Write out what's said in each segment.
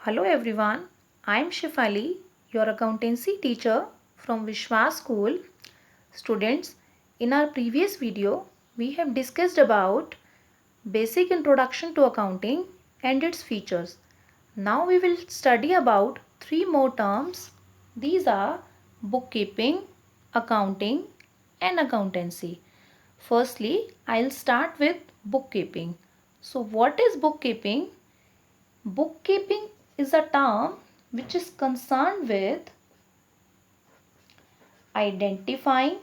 Hello everyone, I am Shifali, your accountancy teacher from Vishwas School. Students, in our previous video, we have discussed about basic introduction to accounting and its features. Now we will study about three more terms. These are bookkeeping, accounting and accountancy. Firstly, I'll start with bookkeeping. So what is bookkeeping? Bookkeeping is a term which is concerned with identifying,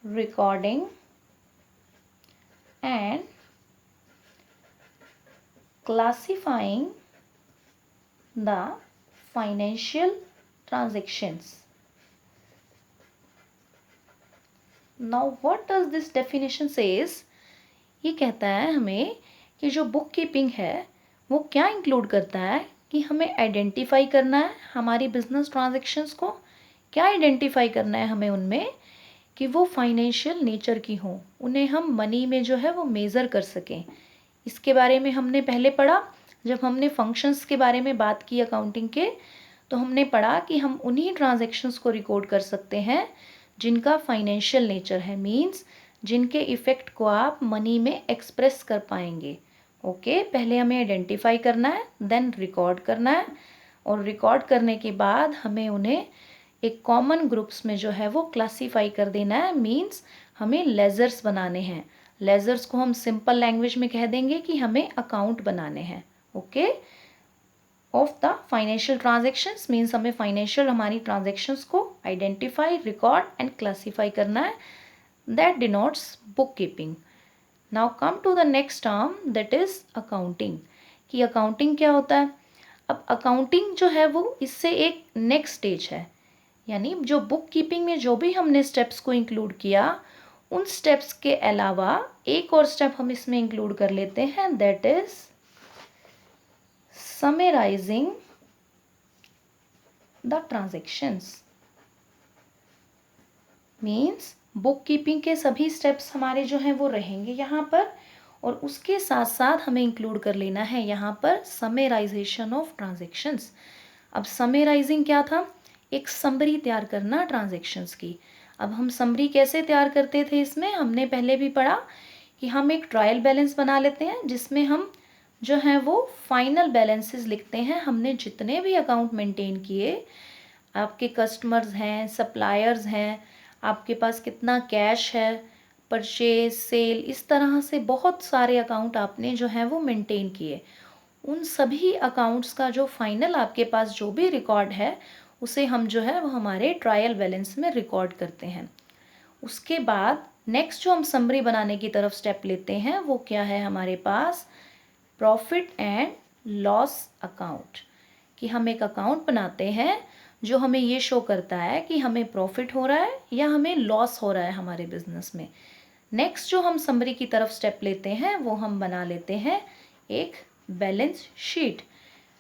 recording and classifying the financial transactions. Now what does this definition says? ये कहता है हमें कि जो book keeping है वो क्या include करता है कि हमें आइडेंटिफाई करना है हमारी बिजनेस ट्रांजैक्शंस को, क्या आइडेंटिफाई करना है हमें उनमें कि वो फाइनेंशियल नेचर की हों, उन्हें हम मनी में जो है वो मेज़र कर सकें। इसके बारे में हमने पहले पढ़ा जब हमने फंक्शंस के बारे में बात की अकाउंटिंग के, तो हमने पढ़ा कि हम उन्हीं ट्रांजैक्शंस को रिकॉर्ड कर सकते हैं जिनका फाइनेंशियल नेचर है, मींस जिनके इफ़ेक्ट को आप मनी में एक्सप्रेस कर पाएंगे। ओके, पहले हमें आइडेंटिफाई करना है, देन रिकॉर्ड करना है, और रिकॉर्ड करने के बाद हमें उन्हें एक कॉमन ग्रुप्स में जो है वो क्लासीफाई कर देना है, मींस हमें लेजर्स बनाने हैं। लेजर्स को हम सिंपल लैंग्वेज में कह देंगे कि हमें अकाउंट बनाने हैं। Okay, of the financial transactions, means हमें फाइनेंशियल हमारी ट्रांजेक्शन्स को आइडेंटिफाई, रिकॉर्ड एंड क्लासीफाई करना है। That denotes book keeping. Now come to the next term, that is accounting. कि अकाउंटिंग क्या होता है? अब अकाउंटिंग जो है वो इससे एक नेक्स्ट स्टेज है, यानी जो बुक कीपिंग में जो भी हमने स्टेप्स को इंक्लूड किया उन स्टेप्स के अलावा एक और स्टेप हम इसमें इंक्लूड कर लेते हैं, that is summarising the transactions. Means book keeping के सभी स्टेप्स हमारे जो हैं वो रहेंगे यहाँ पर, और उसके साथ साथ हमें इंक्लूड कर लेना है यहाँ पर समराइजेशन ऑफ ट्रांजैक्शंस। अब समराइजिंग क्या था? एक समरी तैयार करना ट्रांजैक्शंस की। अब हम समरी कैसे तैयार करते थे? इसमें हमने पहले भी पढ़ा कि हम एक ट्रायल बैलेंस बना लेते हैं जिसमें हम जो है वो फाइनल बैलेंसेस लिखते हैं। हमने जितने भी अकाउंट मेंटेन किए, आपके कस्टमर्स हैं, सप्लायर्स हैं, आपके पास कितना कैश है, परचेज, सेल, इस तरह से बहुत सारे अकाउंट आपने जो है वो मेंटेन किए। उन सभी अकाउंट्स का जो फाइनल आपके पास जो भी रिकॉर्ड है उसे हम जो है वो हमारे ट्रायल बैलेंस में रिकॉर्ड करते हैं। उसके बाद नेक्स्ट जो हम समरी बनाने की तरफ स्टेप लेते हैं वो क्या है हमारे पास? Profit and loss account. कि हम एक अकाउंट बनाते हैं जो हमें ये शो करता है कि हमें प्रॉफिट हो रहा है या हमें लॉस हो रहा है हमारे बिजनेस में। नेक्स्ट जो हम समरी की तरफ स्टेप लेते हैं वो हम बना लेते हैं एक बैलेंस शीट।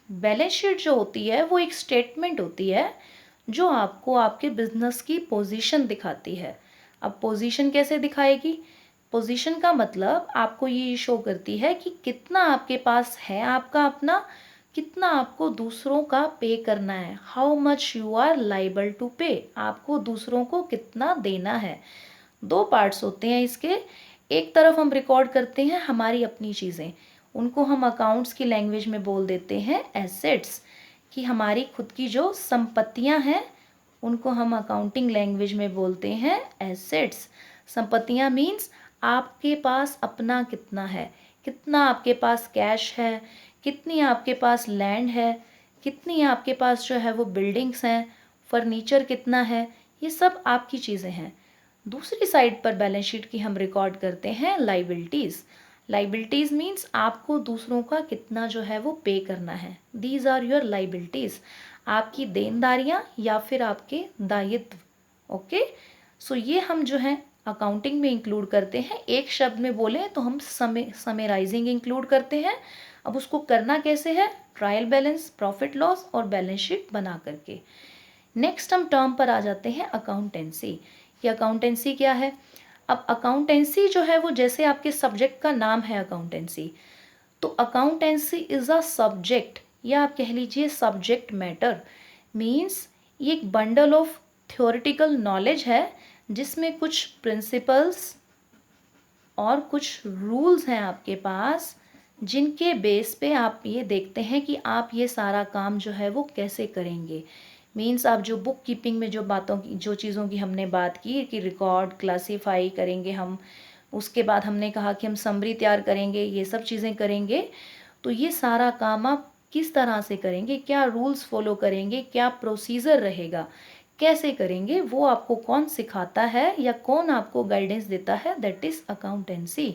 बैलेंस शीट जो होती है वो एक स्टेटमेंट होती है जो आपको आपके बिजनेस की पोजीशन दिखाती है। अब पोजीशन कैसे दिखाएगी? पोजीशन का मतलब आपको ये शो करती है कि कितना आपके पास है आपका अपना, कितना आपको दूसरों का पे करना है, how much you are liable to pay, आपको दूसरों को कितना देना है। दो पार्ट्स होते हैं इसके। एक तरफ हम रिकॉर्ड करते हैं हमारी अपनी चीज़ें, उनको हम अकाउंट्स की लैंग्वेज में बोल देते हैं एसेट्स। कि हमारी खुद की जो संपत्तियां हैं उनको हम अकाउंटिंग लैंग्वेज में बोलते हैं एसेट्स। संपत्तियां मीन्स आपके पास अपना कितना है, कितना आपके पास कैश है, कितनी आपके पास लैंड है, कितनी आपके पास जो है वो बिल्डिंग्स हैं, फर्नीचर कितना है, ये सब आपकी चीज़ें हैं। दूसरी साइड पर बैलेंस शीट की हम रिकॉर्ड करते हैं लाइबिलिटीज़। लाइबिलिटीज़ मीन्स आपको दूसरों का कितना जो है वो पे करना है। दीज आर योर लाइबिलिटीज़, आपकी देनदारियाँ या फिर आपके दायित्व। ओके, सो ये हम जो है अकाउंटिंग में इंक्लूड करते हैं। एक शब्द में बोलें तो हम समराइजिंग इंक्लूड करते हैं। अब उसको करना कैसे है? ट्रायल बैलेंस, प्रॉफिट लॉस और बैलेंस शीट बना करके। नेक्स्ट हम टर्म पर आ जाते हैं अकाउंटेंसी। ये अकाउंटेंसी क्या है? अब अकाउंटेंसी जो है वो जैसे आपके सब्जेक्ट का नाम है अकाउंटेंसी, तो अकाउंटेंसी इज़ अ सब्जेक्ट, या आप कह लीजिए सब्जेक्ट मैटर, मीन्स ये एक बंडल ऑफ थ्योरेटिकल नॉलेज है जिसमें कुछ प्रिंसिपल्स और कुछ रूल्स हैं आपके पास, जिनके बेस पे आप ये देखते हैं कि आप ये सारा काम जो है वो कैसे करेंगे। मीन्स आप जो बुक कीपिंग में जो बातों की, जो चीज़ों की हमने बात की कि रिकॉर्ड क्लासीफाई करेंगे हम, उसके बाद हमने कहा कि हम समरी तैयार करेंगे, ये सब चीज़ें करेंगे। तो ये सारा काम आप किस तरह से करेंगे, क्या रूल्स फॉलो करेंगे, क्या प्रोसीजर रहेगा, कैसे करेंगे, वो आपको कौन सिखाता है या कौन आपको गाइडेंस देता है, that is accountancy.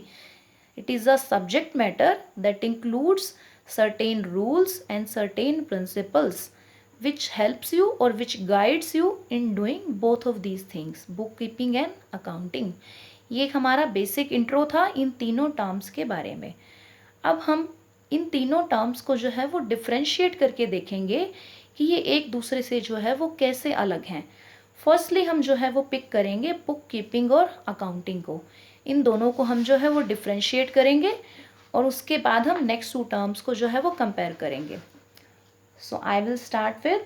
It is a subject matter that includes certain rules and certain principles which helps you or which guides you in doing both of these things, bookkeeping and accounting। ये हमारा basic intro था इन तीनों terms के बारे में। अब हम इन तीनों टर्म्स को जो है वो डिफ्रेंशिएट करके देखेंगे कि ये एक दूसरे से जो है वो कैसे अलग हैं। फर्स्टली हम जो है वो पिक करेंगे बुक कीपिंग और अकाउंटिंग को, इन दोनों को हम जो है वो डिफ्रेंशिएट करेंगे और उसके बाद हम नेक्स्ट टू टर्म्स को जो है वो कंपेयर करेंगे। So I will start with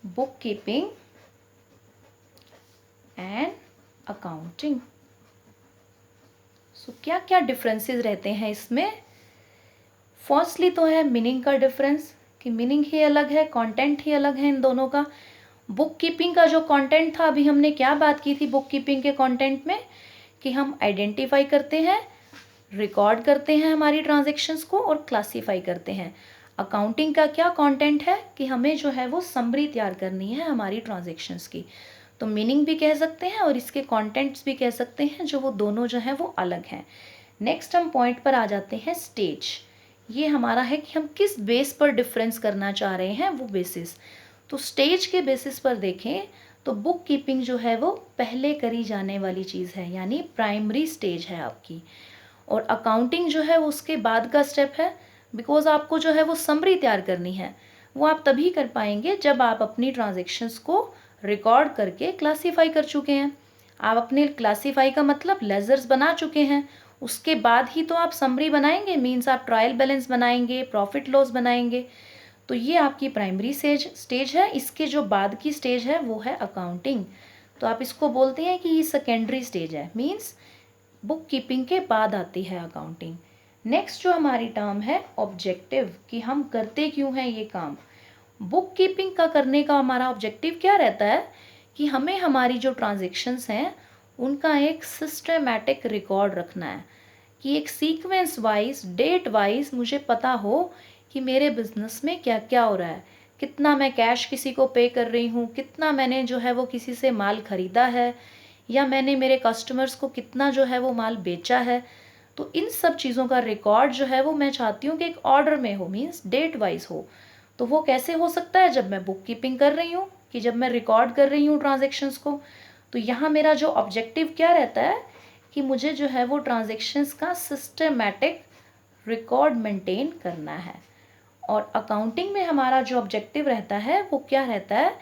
book keeping and accounting. So क्या क्या डिफरेंसेस रहते हैं इसमें। फर्स्टली तो है मीनिंग का डिफरेंस, कि मीनिंग ही अलग है, कंटेंट ही अलग है इन दोनों का। बुक कीपिंग का जो कंटेंट था, अभी हमने क्या बात की थी बुक कीपिंग के कंटेंट में, कि हम आइडेंटिफाई करते हैं, रिकॉर्ड करते हैं हमारी ट्रांजैक्शंस को और क्लासीफाई करते हैं। अकाउंटिंग का क्या कंटेंट है कि हमें जो है वो समरी तैयार करनी है हमारी ट्रांजैक्शंस की। तो मीनिंग भी कह सकते हैं और इसके कंटेंट्स भी कह सकते हैं, जो वो दोनों जो हैं वो अलग हैं। नेक्स्ट हम पॉइंट पर आ जाते हैं स्टेज। ये हमारा है कि हम किस बेस पर डिफरेंस करना चाह रहे हैं, वो बेसिस। तो स्टेज के बेसिस पर देखें तो बुक कीपिंग जो है वो पहले करी जाने वाली चीज़ है, यानी प्राइमरी स्टेज है आपकी। और अकाउंटिंग जो है वो उसके बाद का स्टेप है, बिकॉज आपको जो है वो समरी तैयार करनी है। वो आप तभी कर पाएंगे जब आप अपनी ट्रांजैक्शंस को रिकॉर्ड करके क्लासीफाई कर चुके हैं। आप अपने क्लासीफाई का मतलब लेजर्स बना चुके हैं, उसके बाद ही तो आप समरी बनाएंगे, मीन्स आप ट्रायल बैलेंस बनाएंगे, प्रॉफिट लॉस बनाएंगे। तो ये आपकी प्राइमरी स्टेज है। इसके जो बाद की स्टेज है वो है अकाउंटिंग। तो आप इसको बोलते हैं कि ये सेकेंडरी स्टेज है, मीन्स बुक कीपिंग के बाद आती है अकाउंटिंग। नेक्स्ट जो हमारी टर्म है ऑब्जेक्टिव, कि हम करते क्यों हैं ये काम। बुक कीपिंग का करने का हमारा ऑब्जेक्टिव क्या रहता है कि हमें हमारी जो ट्रांजैक्शंस हैं उनका एक सिस्टमैटिक रिकॉर्ड रखना है, कि एक सीक्वेंस वाइज, डेट वाइज मुझे पता हो कि मेरे बिजनेस में क्या क्या हो रहा है, कितना मैं कैश किसी को पे कर रही हूँ, कितना मैंने जो है वो किसी से माल खरीदा है, या मैंने मेरे कस्टमर्स को कितना जो है वो माल बेचा है। तो इन सब चीज़ों का रिकॉर्ड जो है वो मैं चाहती हूँ कि एक ऑर्डर में हो, मीन्स डेट वाइज हो। तो वो कैसे हो सकता है, जब मैं बुक कीपिंग कर रही हूँ, कि जब मैं रिकॉर्ड कर रही हूँ ट्रांजेक्शन्स को। तो यहाँ मेरा जो ऑब्जेक्टिव क्या रहता है कि मुझे जो है वो ट्रांजेक्शन्स का सिस्टमैटिक रिकॉर्ड मेंटेन करना है। और अकाउंटिंग में हमारा जो ऑब्जेक्टिव रहता है वो क्या रहता है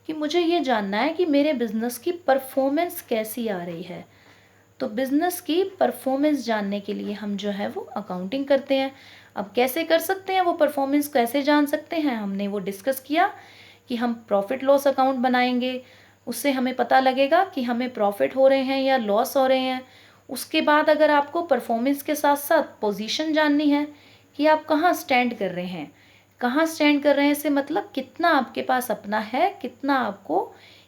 कि मुझे ये जानना है कि मेरे बिज़नेस की परफॉर्मेंस कैसी आ रही है। तो बिज़नेस की परफॉर्मेंस जानने के लिए हम जो है वो अकाउंटिंग करते हैं। अब कैसे कर सकते हैं, वो परफॉर्मेंस कैसे जान सकते हैं, हमने वो डिस्कस किया कि हम प्रॉफिट लॉस अकाउंट बनाएंगे। उससे हमें पता लगेगा कि हमें प्रॉफिट हो रहे हैं या लॉस हो रहे हैं। उसके बाद अगर आपको परफॉर्मेंस के साथ साथ पोजीशन जाननी है कि आप कहाँ स्टैंड कर रहे हैं, कहाँ स्टैंड कर रहे हैं से मतलब कितना आपके पास अपना है, कितना आपको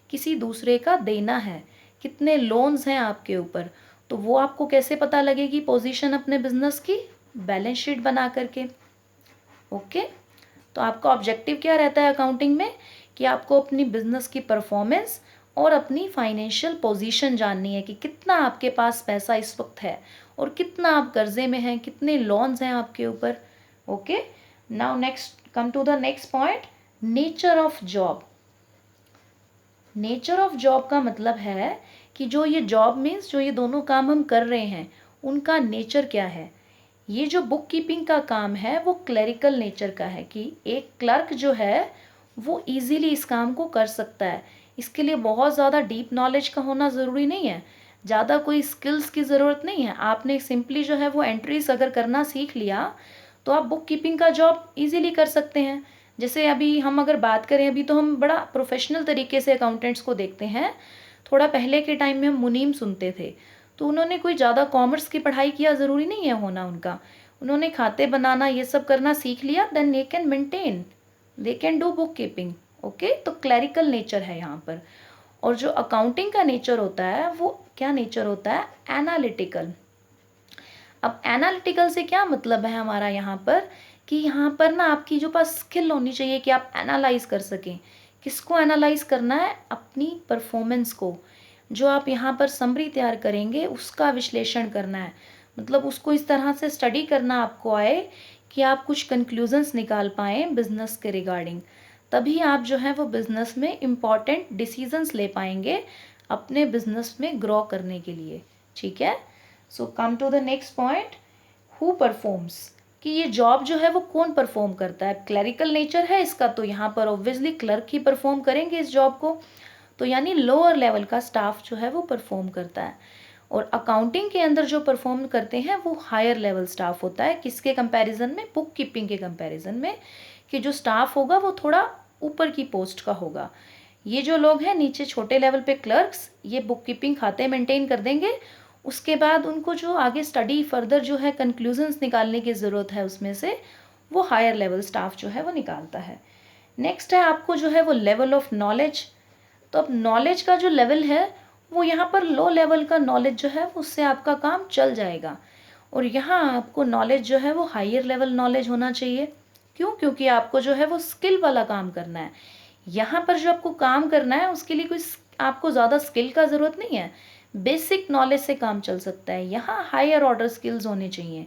किसी दूसरे का देना है, कितने लोन्स हैं आपके ऊपर। तो वो आपको कैसे पता लगेगी पोजीशन अपने बिजनेस की, बैलेंस शीट बना करके। ओके, तो आपका ऑब्जेक्टिव क्या रहता है अकाउंटिंग में कि आपको अपनी बिजनेस की परफॉर्मेंस और अपनी फाइनेंशियल पोजीशन जाननी है, कि कितना आपके पास पैसा इस वक्त है और कितना आप कर्जे में हैं, कितने लोन्स हैं आपके ऊपर। Okay, now next come to the next point, nature of job. Nature of job का मतलब है कि जो ये जॉब मीन्स जो ये दोनों काम हम कर रहे हैं उनका नेचर क्या है। ये जो बुक कीपिंग का काम है वो क्लरिकल नेचर का है, कि एक क्लर्क जो है वो इजीली इस काम को कर सकता है। इसके लिए बहुत ज़्यादा डीप नॉलेज का होना ज़रूरी नहीं है। ज़्यादा कोई स्किल्स की ज़रूरत नहीं है, आपने सिंपली जो है वो एंट्रीज अगर करना सीख लिया तो आप बुक कीपिंग का जॉब इजीली कर सकते हैं। जैसे अभी हम अगर बात करें, अभी तो हम बड़ा प्रोफेशनल तरीके से अकाउंटेंट्स को देखते हैं, थोड़ा पहले के टाइम में हम मुनीम सुनते थे, तो उन्होंने कोई ज़्यादा कॉमर्स की पढ़ाई किया, ज़रूरी नहीं है होना उनका, उन्होंने खाते बनाना ये सब करना सीख लिया, then they can maintain, they can do book keeping. Okay, तो क्लैरिकल नेचर है यहाँ पर। और जो अकाउंटिंग का नेचर होता है वो क्या नेचर होता है, एनालिटिकल। अब एनालिटिकल से क्या मतलब है हमारा यहाँ पर, कि यहाँ पर ना आपकी जो पास स्किल होनी चाहिए कि आप एनालाइज कर सकें। किसको एनालाइज करना है, अपनी परफॉर्मेंस को। जो आप यहाँ पर समरी तैयार करेंगे उसका विश्लेषण करना है, मतलब उसको इस तरह से स्टडी करना आपको आए कि आप कुछ कंक्लूजन्स निकाल पाएँ बिजनेस के रिगार्डिंग। तभी आप जो है वो बिजनेस में इम्पॉर्टेंट डिसीजंस ले पाएंगे अपने बिजनेस में ग्रो करने के लिए। ठीक है, so come to the next point, who performs, कि ये जॉब जो है वो कौन परफॉर्म करता है। क्लरिकल नेचर है इसका, तो यहाँ पर ऑब्वियसली क्लर्क ही परफॉर्म करेंगे इस जॉब को, तो यानी लोअर लेवल का स्टाफ जो है वो परफॉर्म करता है। और अकाउंटिंग के अंदर जो परफॉर्म करते हैं वो हायर लेवल स्टाफ होता है। किसके कंपैरिजन में, बुक कीपिंग के कंपैरिजन में, कि जो स्टाफ होगा वो थोड़ा ऊपर की पोस्ट का होगा। ये जो लोग हैं नीचे छोटे लेवल पे क्लर्क्स, ये बुक कीपिंग खाते मेंटेन कर देंगे, उसके बाद उनको जो आगे स्टडी फर्दर जो है कंक्लूजन्स निकालने की ज़रूरत है उसमें से, वो हायर लेवल स्टाफ जो है वो निकालता है। नेक्स्ट है आपको जो है वो लेवल ऑफ नॉलेज। तो अब नॉलेज का जो लेवल है वो यहाँ पर लो लेवल का नॉलेज जो है उससे आपका काम चल जाएगा, और यहाँ आपको नॉलेज जो है वो हायर लेवल नॉलेज होना चाहिए। क्यों, क्योंकि आपको जो है वो स्किल वाला काम करना है। यहाँ पर जो आपको काम करना है उसके लिए कोई आपको ज़्यादा स्किल का ज़रूरत नहीं है, बेसिक नॉलेज से काम चल सकता है। यहाँ हायर ऑर्डर स्किल्स होने चाहिए,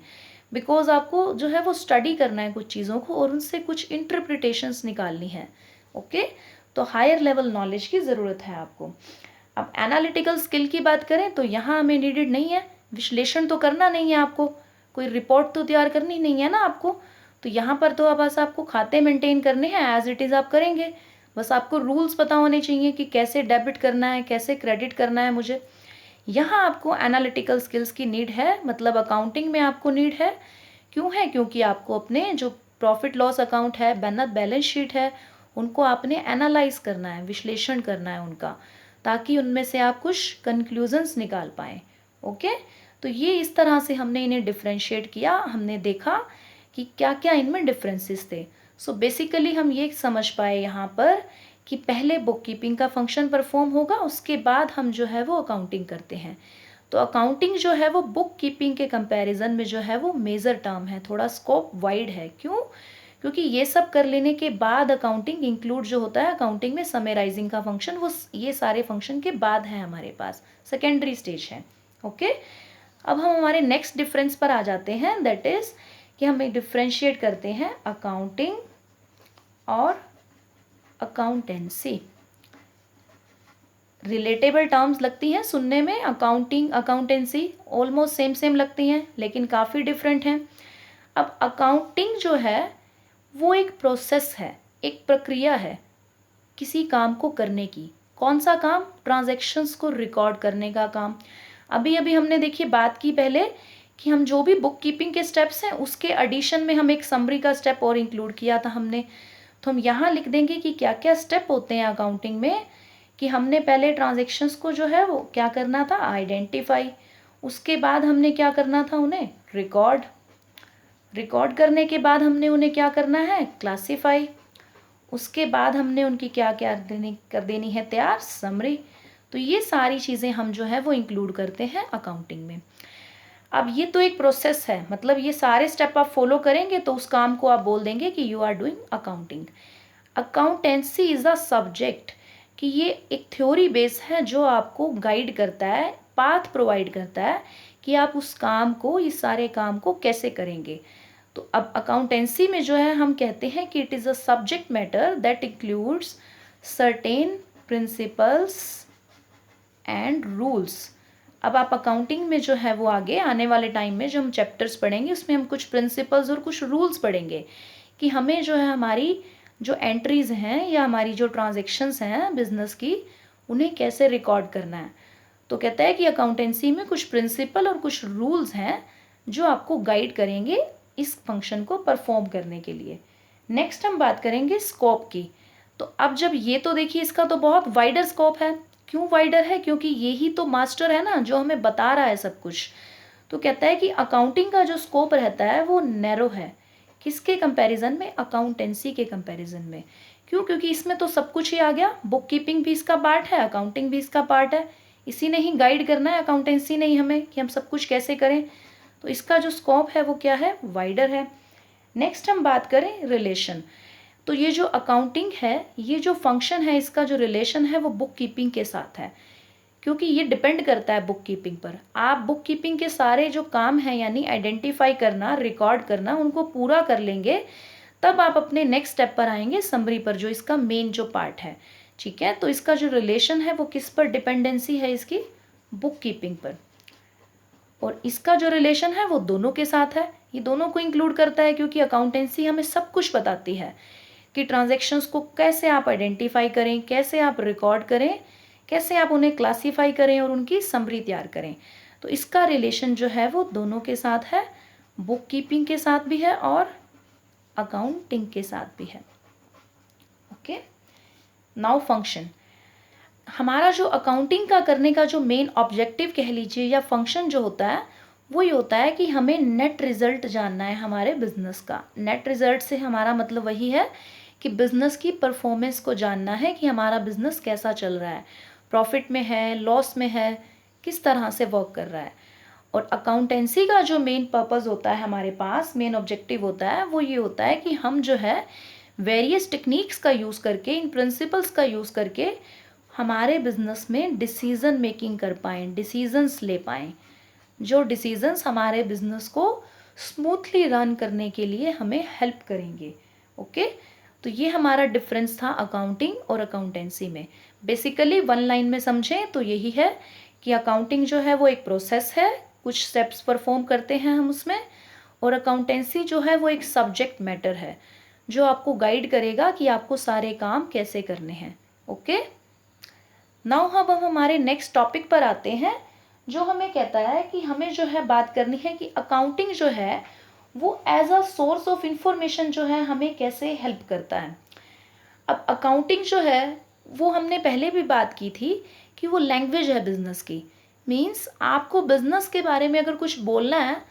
बिकॉज आपको जो है वो स्टडी करना है कुछ चीज़ों को और उनसे कुछ इंटरप्रिटेशंस निकालनी है। ओके, तो हायर लेवल नॉलेज की ज़रूरत है आपको। अब एनालिटिकल स्किल की बात करें तो यहाँ हमें नीडेड नहीं है, विश्लेषण तो करना नहीं है आपको, कोई रिपोर्ट तो तैयार करनी नहीं है ना आपको, तो यहाँ पर तो बस आपको खाते मेंटेन करने हैं, एज इट इज़ आप करेंगे। बस आपको रूल्स पता होने चाहिए कि कैसे डेबिट करना है, कैसे क्रेडिट करना है मुझे। यहाँ आपको एनालिटिकल स्किल्स की नीड है, मतलब अकाउंटिंग में आपको नीड है। क्यों है, क्योंकि आपको अपने जो प्रॉफिट लॉस अकाउंट है, बैलेंस शीट है, उनको आपने एनालाइज करना है, विश्लेषण करना है उनका, ताकि उनमें से आप कुछ कंक्लूजन्स निकाल पाएँ। ओके, तो ये इस तरह से हमने इन्हें डिफ्रेंशिएट किया, हमने देखा कि क्या क्या इनमें डिफरेंसेस थे। सो बेसिकली हम ये समझ पाए यहाँ पर कि पहले बुक कीपिंग का फंक्शन परफॉर्म होगा, उसके बाद हम जो है वो अकाउंटिंग करते हैं। तो अकाउंटिंग जो है वो बुक कीपिंग के कंपैरिजन में जो है वो मेजर टर्म है, थोड़ा स्कोप वाइड है। क्यों, क्योंकि ये सब कर लेने के बाद अकाउंटिंग इंक्लूड जो होता है अकाउंटिंग में, समराइजिंग का फंक्शन, वो ये सारे फंक्शन के बाद है हमारे पास, सेकेंडरी स्टेज है। ओके, अब हम हमारे नेक्स्ट डिफरेंस पर आ जाते हैं, दैट इज़ कि हम डिफ्रेंशिएट करते हैं अकाउंटिंग और अकाउंटेंसी। रिलेटेबल टर्म्स लगती हैं सुनने में, accounting accountancy almost same same लगती हैं, लेकिन काफ़ी डिफरेंट हैं। अब अकाउंटिंग जो है वो एक प्रोसेस है, एक प्रक्रिया है किसी काम को करने की। कौन सा काम, ट्रांजैक्शंस को रिकॉर्ड करने का काम। अभी अभी हमने देखिए बात की पहले कि हम जो भी बुक कीपिंग के स्टेप्स हैं उसके एडिशन में हम एक समरी का स्टेप और इंक्लूड किया था हमने, तो हम यहाँ लिख देंगे कि क्या क्या स्टेप होते हैं अकाउंटिंग में। कि हमने पहले ट्रांजैक्शंस को जो है वो क्या करना था, आइडेंटिफाई, उसके बाद हमने क्या करना था, उन्हें रिकॉर्ड करने के बाद हमने उन्हें क्या करना है, क्लासीफाई, उसके बाद हमने उनकी क्या क्या कर देनी है तैयार, समरी। तो ये सारी चीज़ें हम जो है वो इंक्लूड करते हैं अकाउंटिंग में। अब ये तो एक प्रोसेस है, मतलब ये सारे स्टेप आप फॉलो करेंगे तो उस काम को आप बोल देंगे कि you are doing accounting. Accountancy is a subject, कि ये एक थ्योरी बेस है जो आपको गाइड करता है, पाथ प्रोवाइड करता है कि आप उस काम को, इस सारे काम को कैसे करेंगे। तो अब अकाउंटेंसी में जो है हम कहते हैं कि it is a subject matter that includes certain principles and rules. अब आप अकाउंटिंग में जो है वो आगे आने वाले टाइम में जो हम चैप्टर्स पढ़ेंगे उसमें हम कुछ प्रिंसिपल्स और कुछ रूल्स पढ़ेंगे कि हमें जो है हमारी जो एंट्रीज़ हैं या हमारी जो ट्रांजैक्शंस हैं बिजनेस की, उन्हें कैसे रिकॉर्ड करना है। तो कहता है कि अकाउंटेंसी में कुछ प्रिंसिपल और कुछ रूल्स हैं जो आपको गाइड करेंगे इस फंक्शन को परफॉर्म करने के लिए। नेक्स्ट हम बात करेंगे स्कोप की। तो अब जब ये तो देखिए इसका तो बहुत वाइडर स्कोप है। क्यों वाइडर है? क्योंकि ये ही तो मास्टर है ना जो हमें बता रहा है सब कुछ। तो कहता है कि अकाउंटिंग का जो स्कोप रहता है वो नैरो है। किसके कंपैरिजन में? अकाउंटेंसी के कंपैरिजन में। क्यों? क्योंकि इसमें तो सब कुछ ही आ गया। बुक कीपिंग भी इसका पार्ट है, अकाउंटिंग भी इसका पार्ट है। इसी ने ही गाइड करना है, अकाउंटेंसी नहीं हमें, कि हम सब कुछ कैसे करें। तो इसका जो स्कोप है वो क्या है? वाइडर है। नेक्स्ट हम बात करें रिलेशन। तो ये जो अकाउंटिंग है, ये जो फंक्शन है, इसका जो रिलेशन है वो बुक कीपिंग के साथ है, क्योंकि ये डिपेंड करता है बुक कीपिंग पर। आप बुक कीपिंग के सारे जो काम हैं यानी आइडेंटिफाई करना, रिकॉर्ड करना, उनको पूरा कर लेंगे तब आप अपने नेक्स्ट स्टेप पर आएंगे, समरी पर, जो इसका मेन जो पार्ट है। ठीक है, तो इसका जो रिलेशन है वो किस पर डिपेंडेंसी है? इसकी बुक कीपिंग पर। और इसका जो रिलेशन है वो दोनों के साथ है, ये दोनों को इंक्लूड करता है, क्योंकि अकाउंटेंसी हमें सब कुछ बताती है कि ट्रांजैक्शंस को कैसे आप आइडेंटिफाई करें, कैसे आप रिकॉर्ड करें, कैसे आप उन्हें क्लासीफाई करें और उनकी समरी तैयार करें। तो इसका रिलेशन जो है वो दोनों के साथ है, बुक कीपिंग के साथ भी है और अकाउंटिंग के साथ भी है। Okay, now function. हमारा जो अकाउंटिंग का करने का जो मेन ऑब्जेक्टिव कह लीजिए या फंक्शन जो होता है वो ये होता है कि हमें नेट रिजल्ट जानना है हमारे बिजनेस का। नेट रिजल्ट से हमारा मतलब वही है कि बिजनेस की परफॉर्मेंस को जानना है कि हमारा बिजनेस कैसा चल रहा है, प्रॉफिट में है, लॉस में है, किस तरह से वर्क कर रहा है। और अकाउंटेंसी का जो मेन पर्पस होता है हमारे पास, मेन ऑब्जेक्टिव होता है, वो ये होता है कि हम जो है वेरियस टेक्निक्स का यूज़ करके, इन प्रिंसिपल्स का यूज़ करके हमारे बिजनेस में डिसीजन मेकिंग कर पाएँ, डिसीजंस ले पाएँ, जो डिसीजंस हमारे बिजनेस को स्मूथली रन करने के लिए हमें हेल्प करेंगे। ओके, तो ये हमारा डिफरेंस था अकाउंटिंग और अकाउंटेंसी में। बेसिकली वन लाइन में समझें तो यही है कि अकाउंटिंग जो है वो एक प्रोसेस है, कुछ स्टेप्स परफॉर्म करते हैं हम उसमें, और अकाउंटेंसी जो है वो एक सब्जेक्ट मैटर है जो आपको गाइड करेगा कि आपको सारे काम कैसे करने हैं। ओके, नाउ अब हम हमारे नेक्स्ट टॉपिक पर आते हैं, जो हमें कहता है कि हमें जो है बात करनी है कि अकाउंटिंग जो है वो as a source of information जो है हमें कैसे हेल्प करता है। अब अकाउंटिंग जो है वो हमने पहले भी बात की थी कि वो लैंग्वेज है बिजनेस की। मीन्स आपको बिजनेस के बारे में अगर कुछ बोलना है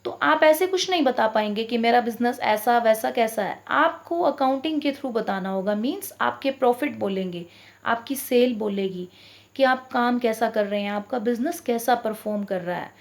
तो आप ऐसे कुछ नहीं बता पाएंगे कि मेरा बिजनेस ऐसा वैसा कैसा है, आपको अकाउंटिंग के थ्रू बताना होगा। मीन्स आपके प्रॉफिट बोलेंगे, आपकी सेल बोलेगी कि आप काम कैसा कर रहे हैं, आपका बिजनेस कैसा परफॉर्म कर रहा है।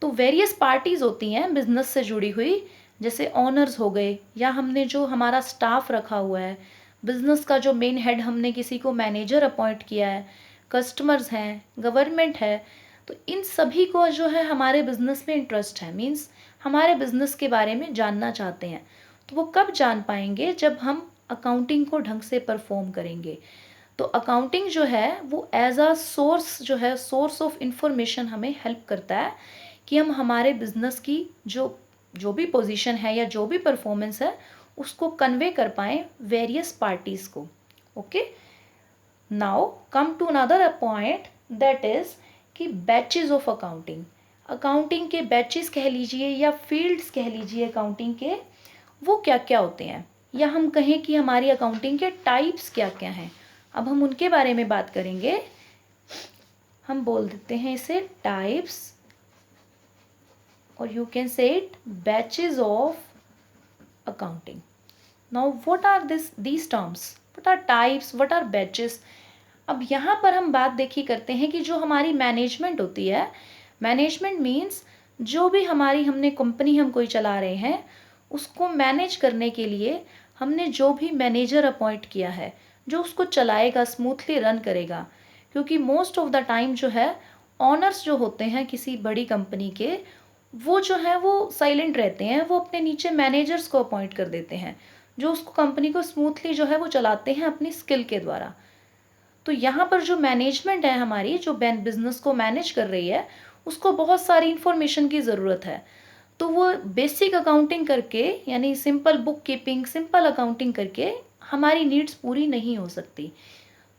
तो वेरियस पार्टीज़ होती हैं बिजनेस से जुड़ी हुई, जैसे ऑनर्स हो गए, या हमने जो हमारा स्टाफ रखा हुआ है, बिजनेस का जो मेन हेड हमने किसी को मैनेजर अपॉइंट किया है, कस्टमर्स हैं, गवर्नमेंट है। तो इन सभी को जो है हमारे बिजनेस में इंटरेस्ट है, मीन्स हमारे बिजनेस के बारे में जानना चाहते हैं। तो वो कब जान पाएंगे? जब हम अकाउंटिंग को ढंग से परफॉर्म करेंगे। तो अकाउंटिंग जो है वो एज अ सोर्स जो है, सोर्स ऑफ इंफॉर्मेशन हमें हेल्प करता है कि हम हमारे बिजनेस की जो जो भी पोजीशन है या जो भी परफॉर्मेंस है उसको कन्वे कर पाएँ वेरियस पार्टीज़ को। Okay, now come to another point, that is कि बैचेस ऑफ अकाउंटिंग। अकाउंटिंग के बैचेस कह लीजिए या फील्ड्स कह लीजिए अकाउंटिंग के, वो क्या क्या होते हैं, या हम कहें कि हमारी अकाउंटिंग के टाइप्स क्या क्या हैं। अब हम उनके बारे में बात करेंगे। हम बोल देते हैं इसे टाइप्स, और you can say it branches of accounting. Now what are these terms, what are types, what are branches. अब यहाँ पर हम बात देखी करते हैं कि जो हमारी मैनेजमेंट होती है, मैनेजमेंट मीन्स जो भी हमारी हमने कंपनी हम कोई चला रहे हैं उसको मैनेज करने के लिए हमने जो भी मैनेजर अपॉइंट किया है, जो उसको चलाएगा, स्मूथली रन करेगा। क्योंकि मोस्ट ऑफ द टाइम जो है ऑनर्स जो होते हैं किसी बड़ी कंपनी के, वो जो है वो साइलेंट रहते हैं, वो अपने नीचे मैनेजर्स को अपॉइंट कर देते हैं जो उसको कंपनी को स्मूथली जो है वो चलाते हैं अपनी स्किल के द्वारा। तो यहाँ पर जो मैनेजमेंट है हमारी, जो बिजनेस को मैनेज कर रही है, उसको बहुत सारी इंफॉर्मेशन की ज़रूरत है। तो वो बेसिक अकाउंटिंग करके, यानी simple book keeping, simple accounting करके हमारी नीड्स पूरी नहीं हो सकती।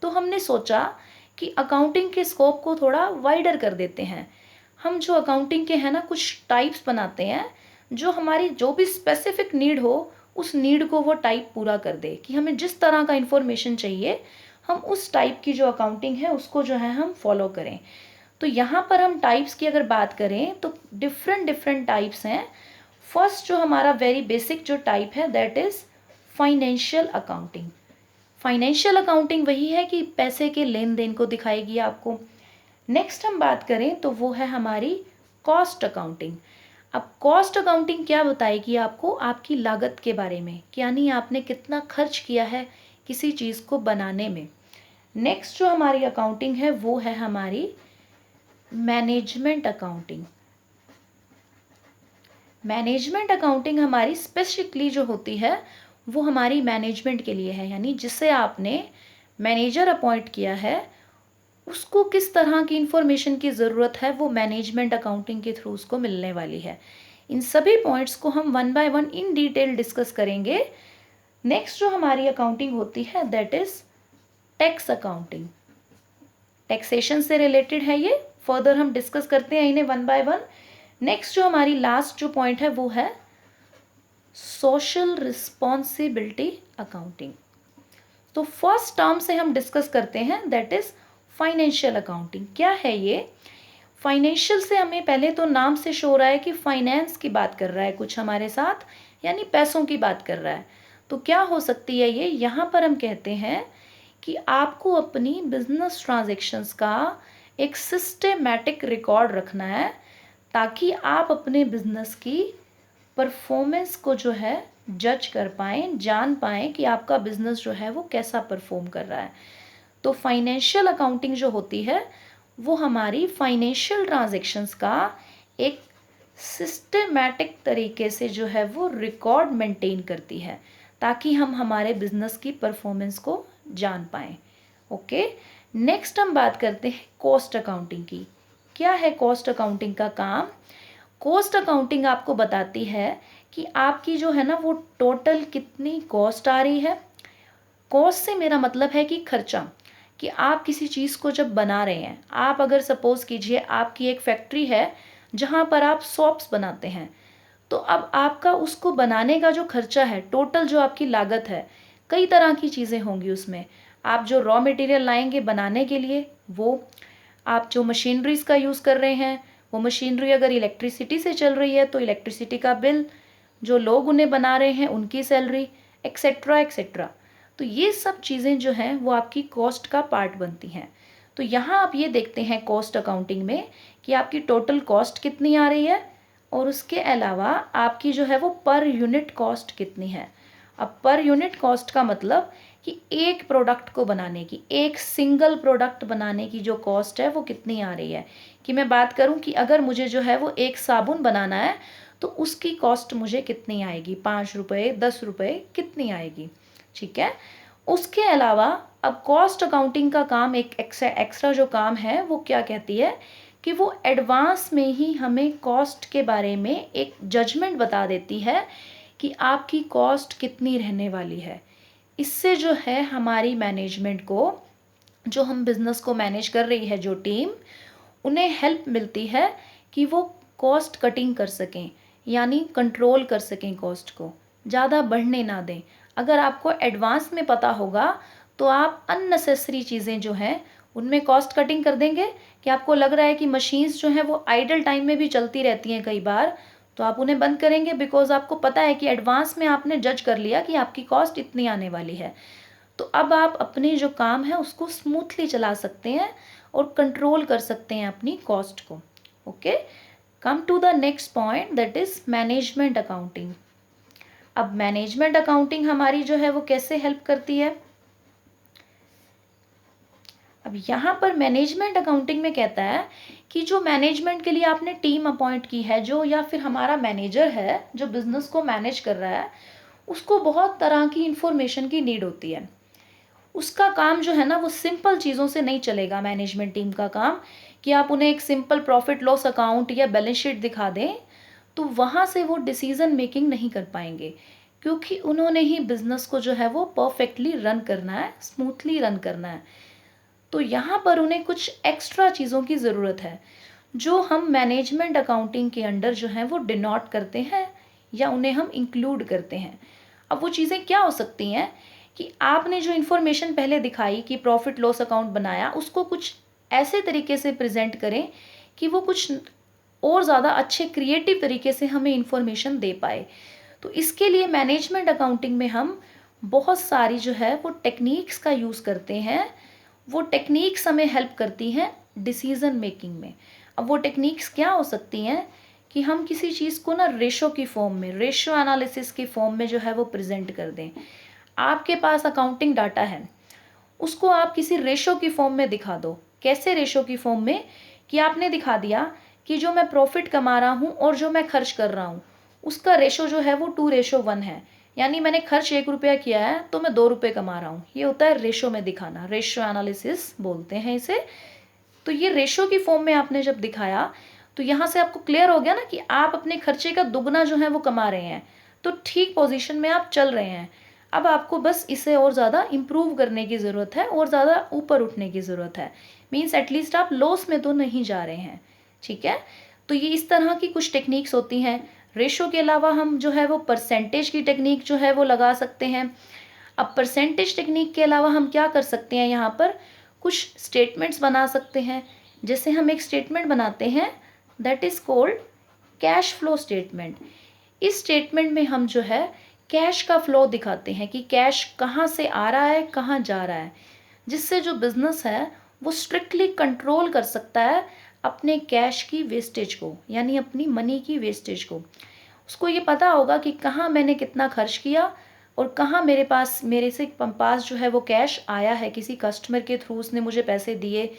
तो हमने सोचा कि अकाउंटिंग के स्कोप को थोड़ा वाइडर कर देते हैं। हम जो अकाउंटिंग के हैं ना कुछ टाइप्स बनाते हैं, जो हमारी जो भी स्पेसिफिक नीड हो उस नीड को वो टाइप पूरा कर दे, कि हमें जिस तरह का इंफॉर्मेशन चाहिए हम उस टाइप की जो अकाउंटिंग है उसको जो है हम फॉलो करें। तो यहाँ पर हम टाइप्स की अगर बात करें तो डिफरेंट डिफरेंट टाइप्स हैं। फर्स्ट जो हमारा वेरी बेसिक जो टाइप है that is financial accounting. Financial accounting वही है कि पैसे के लेन देन को दिखाएगी आपको। नेक्स्ट हम बात करें तो वो है हमारी कॉस्ट अकाउंटिंग। अब कॉस्ट अकाउंटिंग क्या बताएगी आपको, आपकी लागत के बारे में, यानी आपने कितना खर्च किया है किसी चीज़ को बनाने में। नेक्स्ट जो हमारी अकाउंटिंग है वो है हमारी मैनेजमेंट अकाउंटिंग। मैनेजमेंट अकाउंटिंग हमारी स्पेसिफिकली जो होती है वो हमारी मैनेजमेंट के लिए है, यानी जिसे आपने मैनेजर अपॉइंट किया है उसको किस तरह की इंफॉर्मेशन की ज़रूरत है वो मैनेजमेंट अकाउंटिंग के थ्रू उसको मिलने वाली है। इन सभी पॉइंट्स को हम one by one in detail discuss करेंगे। नेक्स्ट जो हमारी अकाउंटिंग होती है that is tax accounting. Taxation से रिलेटेड है ये, फर्दर हम डिस्कस करते हैं इन्हें वन बाय वन। नेक्स्ट जो हमारी लास्ट जो पॉइंट है वो है सोशल रिस्पॉन्सिबिलिटी अकाउंटिंग। तो फर्स्ट टर्म से हम डिस्कस करते हैं दैट इज फाइनेंशियल अकाउंटिंग। क्या है ये? फाइनेंशियल से हमें पहले तो नाम से शो रहा है कि फाइनेंस की बात कर रहा है कुछ हमारे साथ, यानी पैसों की बात कर रहा है। तो क्या हो सकती है ये? यहाँ पर हम कहते हैं कि आपको अपनी बिजनेस ट्रांजैक्शंस का एक सिस्टेमैटिक रिकॉर्ड रखना है ताकि आप अपने बिजनेस की परफॉर्मेंस को जो है जज कर पाएँ, जान पाएँ कि आपका बिजनेस जो है वो कैसा परफॉर्म कर रहा है। तो फाइनेंशियल अकाउंटिंग जो होती है वो हमारी फाइनेंशियल ट्रांजैक्शंस का एक सिस्टेमैटिक तरीके से जो है वो रिकॉर्ड मेंटेन करती है ताकि हम हमारे बिजनेस की परफॉर्मेंस को जान पाएँ। ओके, नेक्स्ट हम बात करते हैं कॉस्ट अकाउंटिंग की। क्या है कॉस्ट अकाउंटिंग का काम? कॉस्ट अकाउंटिंग आपको बताती है कि आपकी जो है ना वो टोटल कितनी कॉस्ट आ रही है। कॉस्ट से मेरा मतलब है कि खर्चा, कि आप किसी चीज़ को जब बना रहे हैं, आप अगर सपोज़ कीजिए आपकी एक फैक्ट्री है जहाँ पर आप सॉप्स बनाते हैं, तो अब आपका उसको बनाने का जो खर्चा है, टोटल जो आपकी लागत है, कई तरह की चीज़ें होंगी उसमें। आप जो रॉ मटेरियल लाएंगे बनाने के लिए वो, आप जो मशीनरीज़ का यूज़ कर रहे हैं वो मशीनरी अगर इलेक्ट्रिसिटी से चल रही है तो इलेक्ट्रिसिटी का बिल, जो लोग उन्हें बना रहे हैं उनकी सैलरी, एक्सेट्रा एक्सेट्रा। तो ये सब चीज़ें जो हैं वो आपकी कॉस्ट का पार्ट बनती हैं। तो यहाँ आप ये देखते हैं कॉस्ट अकाउंटिंग में कि आपकी टोटल कॉस्ट कितनी आ रही है और उसके अलावा आपकी जो है वो पर यूनिट कॉस्ट कितनी है। अब पर यूनिट कॉस्ट का मतलब कि एक प्रोडक्ट को बनाने की, एक सिंगल प्रोडक्ट बनाने की जो कॉस्ट है वो कितनी आ रही है। कि मैं बात करूं कि अगर मुझे जो है वो एक साबुन बनाना है तो उसकी कॉस्ट मुझे कितनी आएगी, 5 रुपये, 10 रुपये कितनी आएगी। ठीक है, उसके अलावा अब कॉस्ट अकाउंटिंग का काम, एक एक्स्ट्रा जो काम है वो क्या कहती है कि वो एडवांस में ही हमें कॉस्ट के बारे में एक जजमेंट बता देती है कि आपकी कॉस्ट कितनी रहने वाली है। इससे जो है हमारी मैनेजमेंट को, जो हम बिज़नेस को मैनेज कर रही है जो टीम, उन्हें हेल्प मिलती है कि वो कॉस्ट कटिंग कर सकें, यानी कंट्रोल कर सकें कॉस्ट को, ज़्यादा बढ़ने ना दें। अगर आपको एडवांस में पता होगा तो आप अननेसेसरी चीज़ें जो हैं उनमें कॉस्ट कटिंग कर देंगे। कि आपको लग रहा है कि मशीन्स जो हैं वो आइडल टाइम में भी चलती रहती हैं कई बार, तो आप उन्हें बंद करेंगे बिकॉज आपको पता है कि एडवांस में आपने जज कर लिया कि आपकी कॉस्ट इतनी आने वाली है। तो अब आप अपने जो काम है उसको स्मूथली चला सकते हैं और कंट्रोल कर सकते हैं अपनी कॉस्ट को। Okay, come to the next point that is management accounting. अब मैनेजमेंट अकाउंटिंग हमारी जो है वो कैसे हेल्प करती है? अब यहाँ पर मैनेजमेंट अकाउंटिंग में कहता है कि जो मैनेजमेंट के लिए आपने टीम अपॉइंट की है, जो या फिर हमारा मैनेजर है जो बिजनेस को मैनेज कर रहा है, उसको बहुत तरह की इंफॉर्मेशन की नीड होती है। उसका काम जो है ना वो सिंपल चीज़ों से नहीं चलेगा। मैनेजमेंट टीम का काम कि आप उन्हें एक सिंपल प्रॉफिट लॉस अकाउंट या बैलेंस शीट दिखा दें तो वहाँ से वो डिसीजन मेकिंग नहीं कर पाएंगे, क्योंकि उन्होंने ही बिजनेस को जो है वो परफेक्टली रन करना है, स्मूथली रन करना है। तो यहाँ पर उन्हें कुछ एक्स्ट्रा चीज़ों की ज़रूरत है जो हम मैनेजमेंट अकाउंटिंग के अंडर जो है वो डिनोट करते हैं या उन्हें हम इंक्लूड करते हैं। अब वो चीज़ें क्या हो सकती हैं कि आपने जो इन्फॉर्मेशन पहले दिखाई कि प्रॉफिट लॉस अकाउंट बनाया, उसको कुछ ऐसे तरीके से प्रेजेंट करें कि वो कुछ और ज़्यादा अच्छे क्रिएटिव तरीके से हमें इन्फॉर्मेशन दे पाए। तो इसके लिए मैनेजमेंट अकाउंटिंग में हम बहुत सारी जो है वो टेक्निक्स का यूज़ करते हैं। वो टेक्निक्स हमें हेल्प करती हैं डिसीज़न मेकिंग में। अब वो टेक्निक्स क्या हो सकती हैं कि हम किसी चीज़ को ना रेशो की फॉर्म में, रेशो एनालिसिस की फॉर्म में जो है वो प्रेजेंट कर दें। आपके पास अकाउंटिंग डाटा है, उसको आप किसी रेशो की फॉर्म में दिखा दो। कैसे रेशो की फॉर्म में? कि आपने दिखा दिया कि जो मैं प्रॉफिट कमा रहा हूँ और जो मैं खर्च कर रहा हूँ उसका रेशो जो है वो 2:1 है। यानी मैंने खर्च 1 रुपया किया है तो मैं 2 रुपये कमा रहा हूँ। ये होता है रेशो में दिखाना, रेशो एनालिसिस बोलते हैं इसे। तो ये रेशो की फॉर्म में आपने जब दिखाया तो यहाँ से आपको क्लियर हो गया ना कि आप अपने खर्चे का दुगना जो है वो कमा रहे हैं, तो ठीक पोजीशन में आप चल रहे हैं। अब आपको बस इसे और ज़्यादा इम्प्रूव करने की ज़रूरत है और ज़्यादा ऊपर उठने की ज़रूरत है। मीन्स एटलीस्ट आप लॉस में तो नहीं जा रहे हैं। ठीक है, तो ये इस तरह की कुछ टेक्निक्स होती हैं। रेशो के अलावा हम जो है वो परसेंटेज की टेक्निक जो है वो लगा सकते हैं। अब परसेंटेज टेक्निक के अलावा हम क्या कर सकते हैं, यहाँ पर कुछ स्टेटमेंट्स बना सकते हैं। जैसे हम एक स्टेटमेंट बनाते हैं that is called cash flow statement. इस स्टेटमेंट में हम जो है कैश का फ्लो दिखाते हैं कि कैश कहाँ से आ रहा है, कहाँ जा रहा है, जिससे जो बिजनेस है वो स्ट्रिक्टली कंट्रोल कर सकता है अपने कैश की वेस्टेज को, यानी अपनी मनी की वेस्टेज को। उसको ये पता होगा कि कहाँ मैंने कितना खर्च किया और कहाँ मेरे पास जो है वो कैश आया है, किसी कस्टमर के थ्रू उसने मुझे पैसे दिए।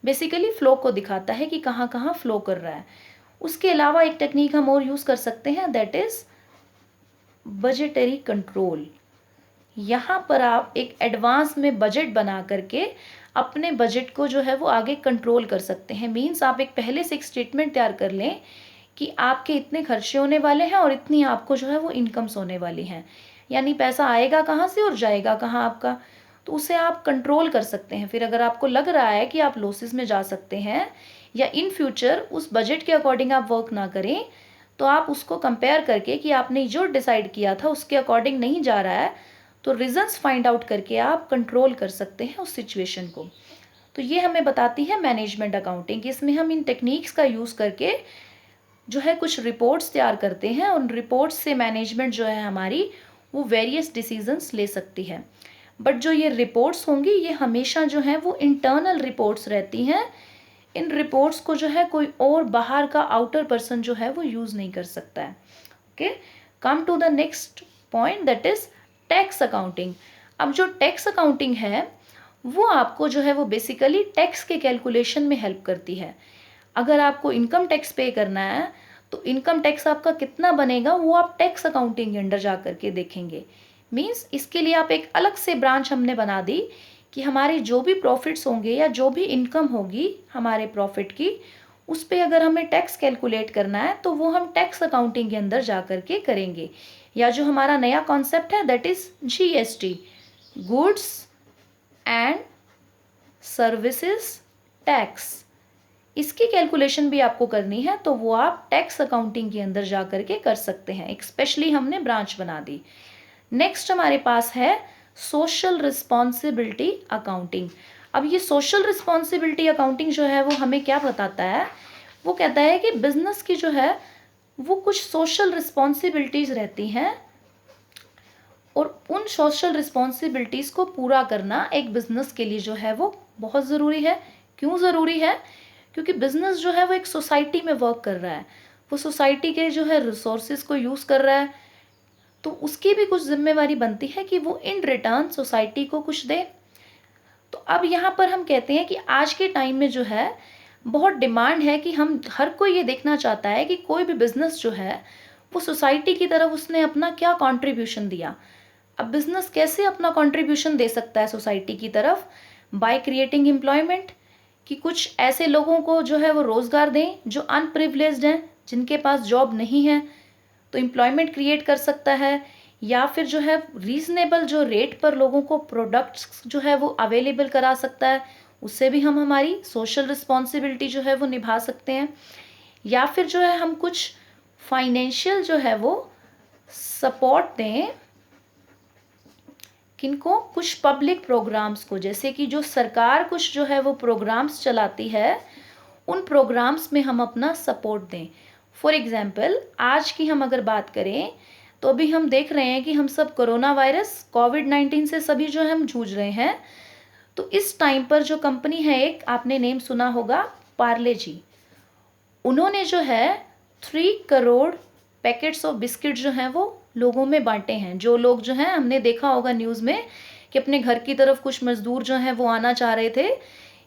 बेसिकली फ्लो को दिखाता है कि कहाँ कहाँ फ्लो कर रहा है। उसके अलावा एक टेक्निक हम और यूज़ कर सकते हैं दैट इज़ बजटरी कंट्रोल। यहाँ पर आप एक एडवांस में बजट बना करके अपने बजट को जो है वो आगे कंट्रोल कर सकते हैं। मीन्स आप एक पहले से एक स्टेटमेंट तैयार कर लें कि आपके इतने खर्चे होने वाले हैं और इतनी आपको जो है वो इनकम्स होने वाली हैं, यानी पैसा आएगा कहाँ से और जाएगा कहाँ आपका, तो उसे आप कंट्रोल कर सकते हैं। फिर अगर आपको लग रहा है कि आप लॉसेस में जा सकते हैं या इन फ्यूचर उस बजट के अकॉर्डिंग आप वर्क ना करें, तो आप उसको कंपेयर करके कि आपने जो डिसाइड किया था उसके अकॉर्डिंग नहीं जा रहा है, तो रीजंस फाइंड आउट करके आप कंट्रोल कर सकते हैं उस सिचुएशन को। तो ये हमें बताती है मैनेजमेंट अकाउंटिंग। इसमें हम इन टेक्निक्स का यूज़ करके जो है कुछ रिपोर्ट्स तैयार करते हैं। उन रिपोर्ट्स से मैनेजमेंट जो है हमारी वो वेरियस डिसीजंस ले सकती है। बट जो ये रिपोर्ट्स होंगी ये हमेशा जो है वो इंटरनल रिपोर्ट्स रहती हैं। इन रिपोर्ट्स को जो है कोई और बाहर का आउटर पर्सन जो है वो यूज़ नहीं कर सकता है। Okay, come to the next point that is tax accounting. अब जो टैक्स अकाउंटिंग है वो आपको जो है वो बेसिकली टैक्स के कैलकुलेशन में हेल्प करती है। अगर आपको इनकम टैक्स पे करना है तो इनकम टैक्स आपका कितना बनेगा वो आप टैक्स अकाउंटिंग के अंडर जा करके देखेंगे। मीन्स इसके लिए आप एक अलग से ब्रांच हमने बना दी कि हमारे जो भी प्रॉफिट्स होंगे या जो भी इनकम होगी हमारे प्रॉफिट की, उस पर अगर हमें टैक्स कैलकुलेट करना है तो वो हम टैक्स अकाउंटिंग के अंदर जा करके करेंगे। या जो हमारा नया कॉन्सेप्ट है that is GST, goods and services tax, इसकी कैलकुलेशन भी आपको करनी है तो वो आप टैक्स अकाउंटिंग के अंदर जा करके कर सकते हैं। एक स्पेशली हमने ब्रांच बना दी। नेक्स्ट हमारे पास है सोशल रिस्पॉन्सिबिलिटी अकाउंटिंग। अब ये सोशल रिस्पॉन्सिबिलिटी अकाउंटिंग जो है वो हमें क्या बताता है, वो कहता है कि बिजनेस की जो है वो कुछ सोशल रिस्पॉन्सिबिलिटीज़ रहती हैं और उन सोशल रिस्पॉन्सिबिलिटीज़ को पूरा करना एक बिज़नेस के लिए जो है वो बहुत ज़रूरी है। क्यों ज़रूरी है? क्योंकि बिज़नेस जो है वो एक सोसाइटी में वर्क कर रहा है, वो सोसाइटी के जो है रिसोर्सेज को यूज़ कर रहा है, तो उसकी भी कुछ जिम्मेवारी बनती है कि वो इन रिटर्न सोसाइटी को कुछ दे। तो अब यहाँ पर हम कहते हैं कि आज के टाइम में जो है बहुत डिमांड है कि हम हर कोई ये देखना चाहता है कि कोई भी बिज़नेस जो है वो सोसाइटी की तरफ उसने अपना क्या कंट्रीब्यूशन दिया। अब बिज़नेस कैसे अपना कंट्रीब्यूशन दे सकता है सोसाइटी की तरफ? बाय क्रिएटिंग एम्प्लॉयमेंट, कि कुछ ऐसे लोगों को जो है वो रोज़गार दें जो अनप्रिविलेज्ड हैं, जिनके पास जॉब नहीं है, तो एम्प्लॉयमेंट क्रिएट कर सकता है। या फिर जो है रीज़नेबल जो रेट पर लोगों को प्रोडक्ट्स जो है वो अवेलेबल करा सकता है, उससे भी हम हमारी सोशल रिस्पॉन्सिबिलिटी जो है वो निभा सकते हैं। या फिर जो है हम कुछ फाइनेंशियल जो है वो सपोर्ट दें, किनको, कुछ पब्लिक प्रोग्राम्स को, जैसे कि जो सरकार कुछ जो है वो प्रोग्राम्स चलाती है, उन प्रोग्राम्स में हम अपना सपोर्ट दें। फॉर एग्जाम्पल आज की हम अगर बात करें तो अभी हम देख रहे हैं कि हम सब कोरोना वायरस कोविड-19 से सभी जो है हम जूझ रहे हैं। तो इस टाइम पर जो कंपनी है, एक आपने नेम सुना होगा, पार्ले जी, उन्होंने जो है 3 करोड़ पैकेट्स ऑफ बिस्किट जो हैं वो लोगों में बांटे हैं। जो लोग जो हैं, हमने देखा होगा न्यूज़ में कि अपने घर की तरफ कुछ मजदूर जो हैं वो आना चाह रहे थे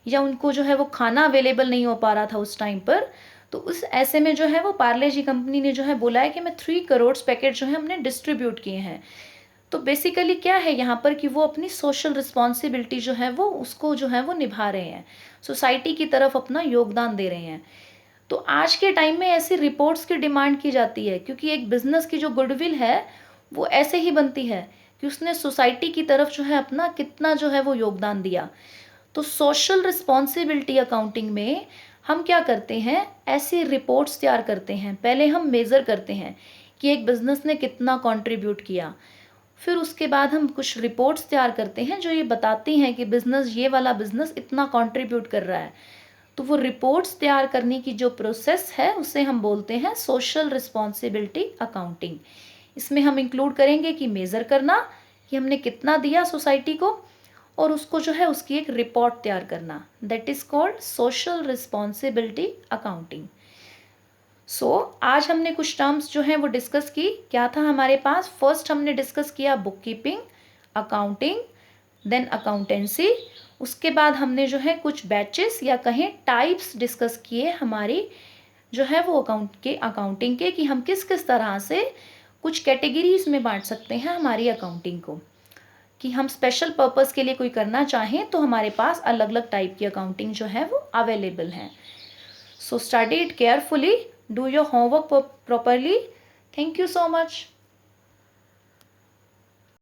या उनको जो है वो खाना अवेलेबल नहीं हो पा रहा था उस टाइम पर। तो उस ऐसे में जो है वो पार्ले जी कंपनी ने जो है बोला है कि मैं 3 करोड़ पैकेट जो है हमने डिस्ट्रीब्यूट किए हैं। तो बेसिकली क्या है यहाँ पर कि वो अपनी सोशल रिस्पॉन्सिबिलिटी जो है वो उसको जो है वो निभा रहे हैं, सोसाइटी की तरफ अपना योगदान दे रहे हैं। तो आज के टाइम में ऐसी रिपोर्ट्स की डिमांड की जाती है, क्योंकि एक बिजनेस की जो गुडविल है वो ऐसे ही बनती है कि उसने सोसाइटी की तरफ जो है अपना कितना जो है वो योगदान दिया। तो सोशल रिस्पॉन्सिबिलिटी अकाउंटिंग में हम क्या करते हैं, ऐसी रिपोर्ट्स तैयार करते हैं। पहले हम मेज़र करते हैं कि एक बिज़नेस ने कितना कंट्रीब्यूट किया, फिर उसके बाद हम कुछ रिपोर्ट्स तैयार करते हैं जो ये बताती हैं कि बिज़नेस, ये वाला बिज़नेस इतना कंट्रीब्यूट कर रहा है। तो वो रिपोर्ट्स तैयार करने की जो प्रोसेस है उसे हम बोलते हैं सोशल रिस्पॉन्सिबिलिटी अकाउंटिंग। इसमें हम इंक्लूड करेंगे कि मेज़र करना कि हमने कितना दिया सोसाइटी को, और उसको जो है उसकी एक रिपोर्ट तैयार करना, that is called social responsibility accounting. So आज हमने कुछ टर्म्स जो हैं वो डिस्कस की। क्या था हमारे पास? फर्स्ट हमने डिस्कस किया book keeping, accounting, then accountancy. उसके बाद हमने जो है कुछ बैचेस या कहें टाइप्स डिस्कस किए हमारी जो है वो अकाउंटिंग के, कि हम किस किस तरह से कुछ कैटेगरीज में बांट सकते हैं हमारी अकाउंटिंग को, कि हम स्पेशल पर्पस के लिए कोई करना चाहें तो हमारे पास अलग अलग टाइप की अकाउंटिंग जो है वो अवेलेबल है। So study it carefully, do your homework properly. Thank you so much.